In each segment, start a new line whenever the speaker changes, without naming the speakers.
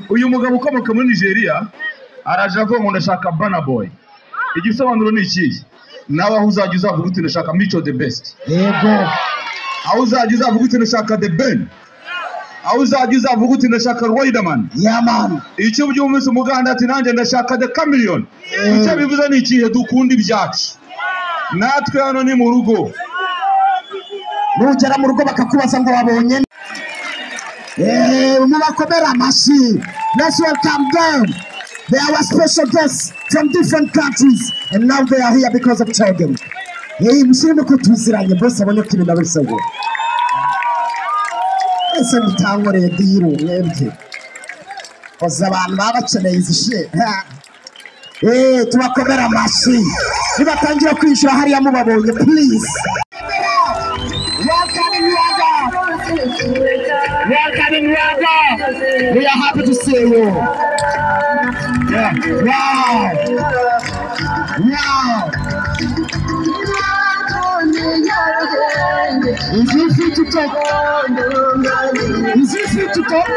uyu mugabo ukomoka muri Nigeria araje avuga ngo ndashaka Burna Boy. Igisobanuro ni iki? Nawe aho uzajya uzavuga uti ndashaka Micho the best.
Yego.
Aho uzajya uzavuga uti ndashaka The Ben. Aho uzajya uzavuga uti ndashaka Riderman.
Yeah man.
Icyo byumvise umuganda ati nanjye ndashaka The Chameleone. Icyo bivuze ni ikihe? Dukunda ibyacu. Natwe hano ni mu rugo.
Nugera mu rugo bakakubaza ngo wabonye. Mubakomera amashi. Let's welcome them. They are our special guests from different countries and now they are here because of Chogm. Mushirimo kutuziranye bose abone ko ibintu bisago. Ese mutangore diro mwebwe. Oza abantu babakeneye izishe. Tubakomera amashi. Nibatangira kwishura hariya mubabonye please. Welcome in Rwanda. Welcome in Rwanda. We are happy to see you. Yeah. Wow. Wow. Is you free to talk? Is you free to talk?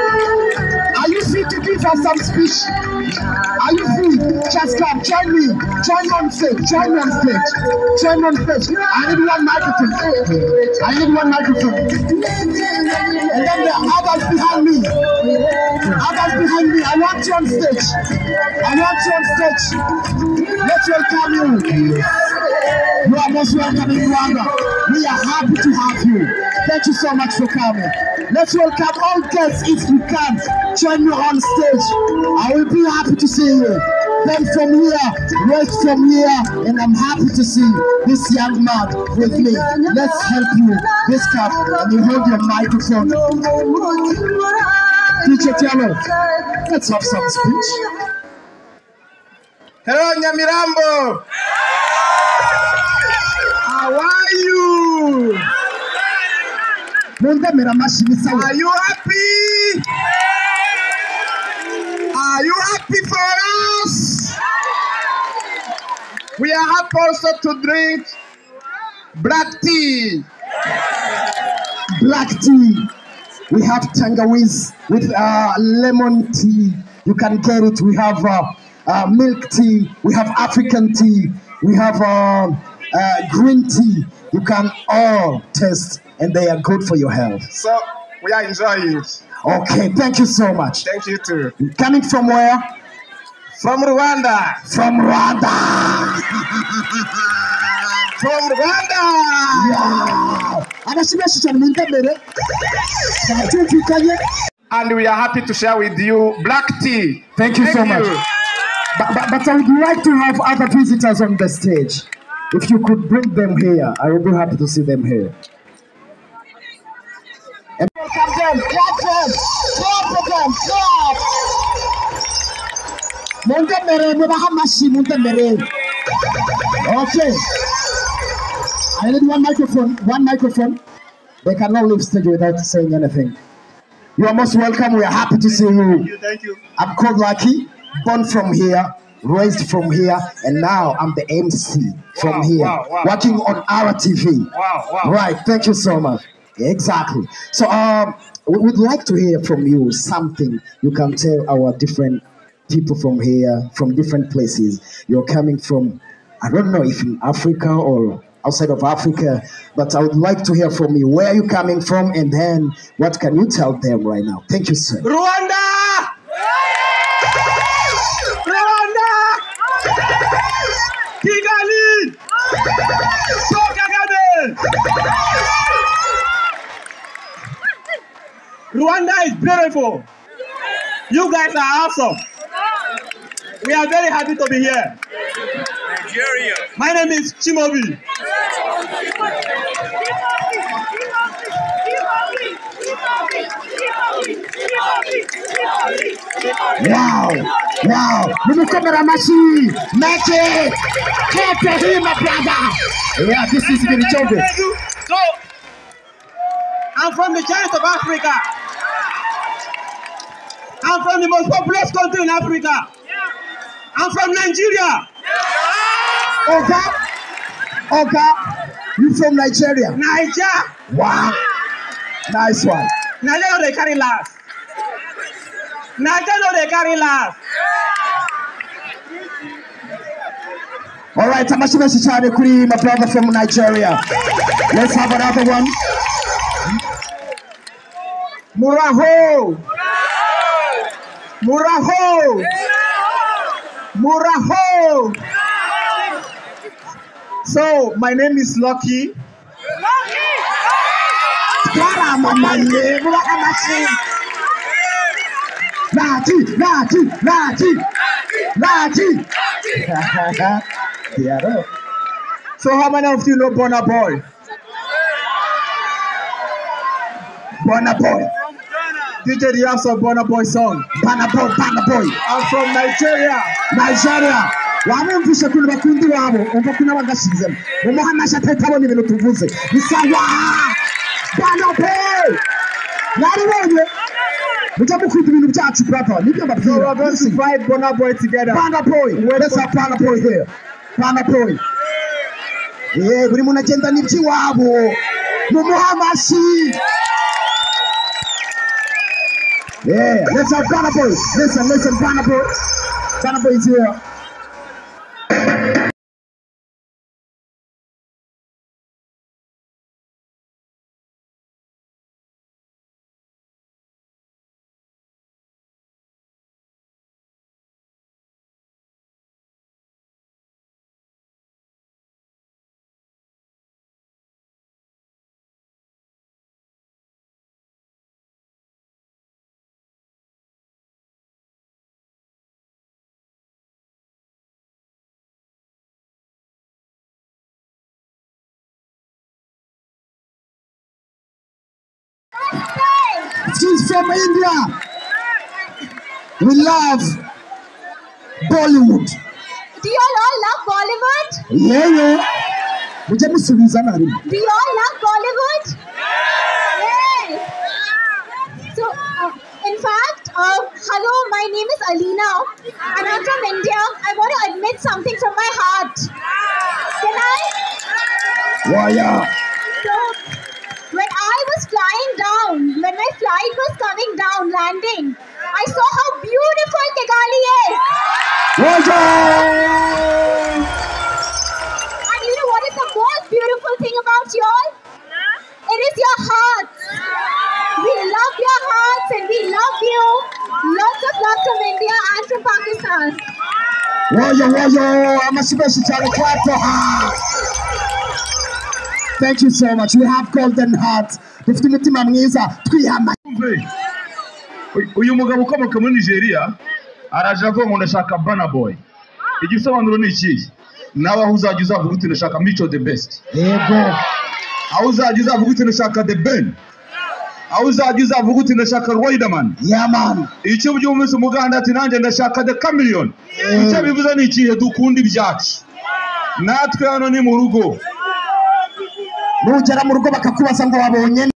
Are you free to give us some speech? Are you free? Just come, join me. Join me on stage. Join me on stage. Join me on stage. I need one microphone. I need one microphone. And then the others behind me. Others behind me. I want you on stage. I want you on stage. Let's welcome you. You are most welcome in Rwanda. We are happy to have you. Thank you so much for coming. Let's welcome all guests if you can. Join me on stage. I will be happy to see you. Then from here, right from here, and I'm happy to see this young man with me. Let's help you. This cup, and you hold your microphone. Teacher Tiano, let's have some speech.
Hello, Nyamirambo. How are you?
Are
you happy? Are you happy for us? We are happy also to drink black tea.
Black tea. We have tangawizi with lemon tea. You can get it. We have milk tea. We have African tea. We have green tea. You can all taste, and they are good for your health.
So we are enjoying it.
Okay, thank you so much.
Thank you too.
Coming from where?
From Rwanda.
From Rwanda.
From Rwanda.
Wow.
And we are happy to share with you black tea.
Thank you so much. But I would like to have other visitors on the stage. If you could bring them here, I would be happy to see them here. And welcome them, clap them, clap for them, clap. Okay. I need one microphone. They cannot leave stage without saying anything. You are most welcome. We are happy to see you.
Thank you.
I'm called Lucky, born from here, raised from here, and now I'm the MC from here, working on our TV.
Wow.
Right, thank you so much. Exactly. So we would like to hear from you something you can tell our different people from here, from different places. You're coming from, I don't know if in Africa or outside of Africa, but I would like to hear from you. Where are you coming from, and then what can you tell them right now? Thank you, sir.
Rwanda! Rwanda! Kigali! Rwanda is beautiful. You guys are awesome. We are very happy to be here. Nigeria. My name is Chimobi.
Wow. Make it. Clap for him, my brother. Yeah, this is Biryogo.
So, I'm from the giant of Africa. I'm from the most populous country in Africa. I'm from Nigeria.
Okay. You from Nigeria?
Nigeria.
Wow. Nice one.
Nigeria, they carry last. Nigeria they carry last.
All right, I'm actually trying to my brother from Nigeria. Let's have another one.
Muraho. Muraho. Muraho. So my name is Lucky. So how many of you know Burna Boy?
Burna Boy.
DJ, do you have some Burna Boy song?
Burna Boy, Burna Boy.
I'm from Nigeria.
Nigeria. Wamumvishe kuri bakundi wabo umva kuna bagashizemo umuhamasha tetabona ibintu tuvuze bisawa Burna Boy nari wewe mutamukunda ibintu byacu brother nibyo mbabwira.
So we're going to fight Burna Boy together.
Burna Boy, let's have Burna Boy here. Burna Boy. Buri muntu agenda n'iby'iwabo mumuhamashi. Let's have Burna Boy. Listen, Burna Boy. Burna Boy is here. She's from India. We love Bollywood.
Do you all love Bollywood?
Yeah. Do you
all love Bollywood? Yay! So, in fact, hello, my name is Alina and I'm from India. I want to admit something from my heart. Can I?
Why, yeah.
So, when I was flying down, when my flight was coming down, landing, I saw how beautiful Kigali is. And you know what is the most beautiful thing about you all? It is your hearts. We love your hearts and we love you. Lots of love from India and from Pakistan.
I'm a special clap for her. Thank you so much. We have golden hearts.
Uyu mugabo ukomoka muri Nigeria araje avuga ngo ndashaka Burna Boy. Igisobanuro ni iki? Nawe aho uzajya uzavuga uti ndashaka Micho the best.
Yego.
Aho uzajya uzavuga uti ndashaka The Ben. Aho uzajya uzavuga uti ndashaka Riderman.
Yeah man.
Icyo byumvise umuganda ati nanjye ndashaka The Chameleon. Icyo bivuze ni ikihe dukunda ibyacu. Natwe hano ni mu rugo.
Nugera mu rugo bakakubaza ngo wabonye